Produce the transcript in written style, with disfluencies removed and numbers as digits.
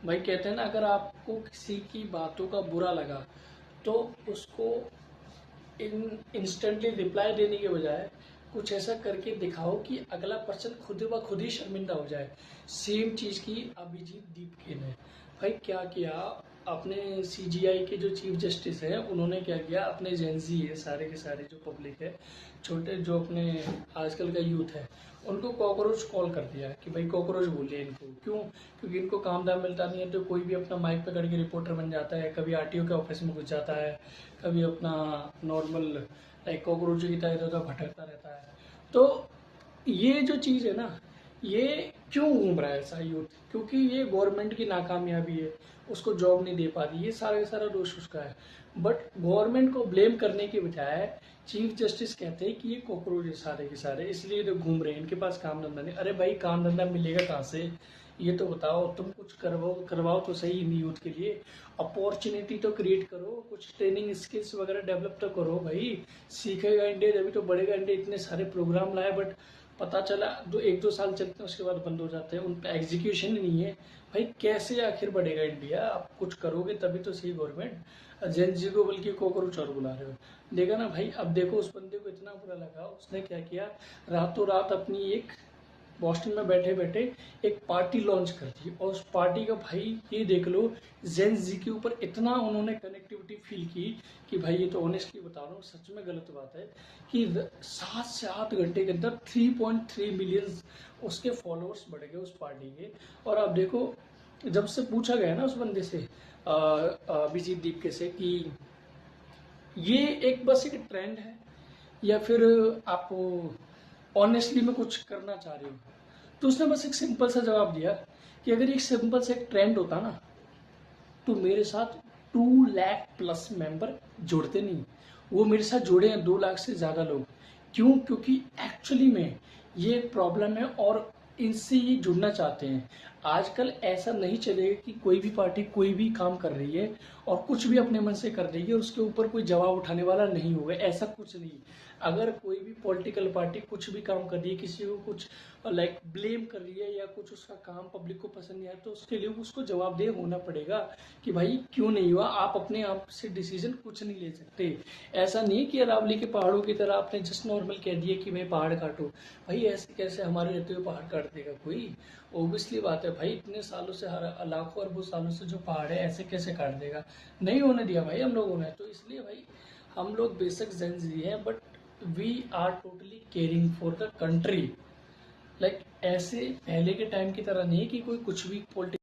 भाई कहते हैं ना, अगर आपको किसी की बातों का बुरा लगा तो उसको इंस्टेंटली रिप्लाई देने के बजाय कुछ ऐसा करके दिखाओ कि अगला पर्सन खुद ब खुद ही शर्मिंदा हो जाए। सेम चीज़ की अभिजीत दीपके ने भाई क्या किया, अपने सीजीआई के जो चीफ जस्टिस हैं उन्होंने क्या किया, अपने जेंजी है सारे के सारे जो पब्लिक है, छोटे जो अपने आजकल का यूथ है, उनको कॉकरोच कॉल कर दिया कि भाई कॉकरोच बोलिए इनको। क्यों? क्योंकि इनको काम धाम मिलता नहीं है, तो कोई भी अपना माइक पकड़ के रिपोर्टर बन जाता है, कभी आरटीओ के ऑफिस में घुस जाता है, कभी अपना नॉर्मल लाइक कॉकरोच की तरह इधर उधर भटकता रहता है। तो ये जो चीज़ है ना, ये क्यों घूम रहा है ऐसा यूथ? क्योंकि ये गवर्नमेंट की नाकामयाबी है, उसको जॉब नहीं दे पा रही, ये सारा का सारा दोष उसका है। बट गवर्नमेंट को ब्लेम करने के बजाय चीफ जस्टिस कहते हैं कि ये कॉकरोच है सारे के सारे, इसलिए तो घूम रहे हैं, इनके पास काम धंधा नहीं। अरे भाई काम धंधा मिलेगा कहाँ से? ये तो बताओ, तुम कुछ करवाओ तो सही इन यूथ के लिए। अपॉर्चुनिटी तो क्रिएट करो, कुछ ट्रेनिंग स्किल्स वगैरह डेवलप तो करो भाई। सीखेगा इंडिया जब तो बढ़ेगा इंडिया। इतने सारे प्रोग्राम लाए बट पता चला एक दो साल चलते हैं उसके बाद बंद हो जाते हैं, उन पर एग्जीक्यूशन ही नहीं है। भाई कैसे आखिर बढ़ेगा इंडिया? आप कुछ करोगे तभी तो सही गवर्नमेंट। जेन जी को बल्कि कोकरोच और बुला रहे हो। देखा ना भाई, अब देखो उस बंदे को इतना बुरा लगा, उसने क्या किया, रातों रात अपनी एक बॉस्टन में बैठे बैठे एक पार्टी लॉन्च कर दी। और उस पार्टी का भाई ये देख लो, जेन जी के ऊपर इतना उन्होंने कनेक्टिविटी फील की कि भाई ये तो ऑनेस्टली बता रहा हूँ, सच में गलत बात है कि 7 से 8 घंटे के अंदर 3.3 मिलियन उसके फॉलोअर्स बढ़ गए उस पार्टी के। और अब देखो, जब से पूछा गया ना उस बंदे से, अभिजीत दीपके से, कि ये एक बस एक ट्रेंड है या फिर आप ऑनेस्टली में कुछ करना चाह रहे हो, तो उसने बस एक सिंपल सा जवाब दिया कि अगर एक सिंपल सा एक ट्रेंड होता ना, तो मेरे साथ 2 लाख प्लस मेंबर जुड़ते नहीं। वो मेरे साथ जुड़े हैं 2 लाख से ज़्यादा लोग। क्यों? क्योंकि एक्चुअली में ये प्रॉब्लम है और इनसे ये जुड़ना चाहते हैं। आजकल ऐसा नहीं चलेगा कि कोई भी पार्टी कोई भी काम कर रही है और कुछ भी अपने मन से कर रही है और उसके ऊपर कोई जवाब उठाने वाला नहीं होगा, ऐसा कुछ नहीं। अगर कोई भी पॉलिटिकल पार्टी कुछ भी काम कर रही है, किसी को कुछ लाइक ब्लेम कर रही है या कुछ उसका काम पब्लिक को पसंद नहीं आया, तो उसके लिए उसको जवाबदेह होना पड़ेगा कि भाई क्यों नहीं हुआ। आप अपने आप से डिसीजन कुछ नहीं ले सकते। ऐसा नहीं कि अरावली के पहाड़ों की तरह आपने जस्ट नॉर्मल कह दिया कि भाई पहाड़ काटो। भाई ऐसे कैसे हमारे रहते हुए पहाड़ काट देगा कोई? ओबियसली बात है भाई, इतने सालों से, हर लाखों अरबों सालों से जो पहाड़ है ऐसे कैसे काट देगा? नहीं होने दिया भाई हम लोगों ने। तो इसलिए भाई हम लोग बेसिक जेन जी हैं, but we are totally caring for the country. Like ऐसे पहले के टाइम की तरह नहीं है कि कोई कुछ भी पॉलिटिक्स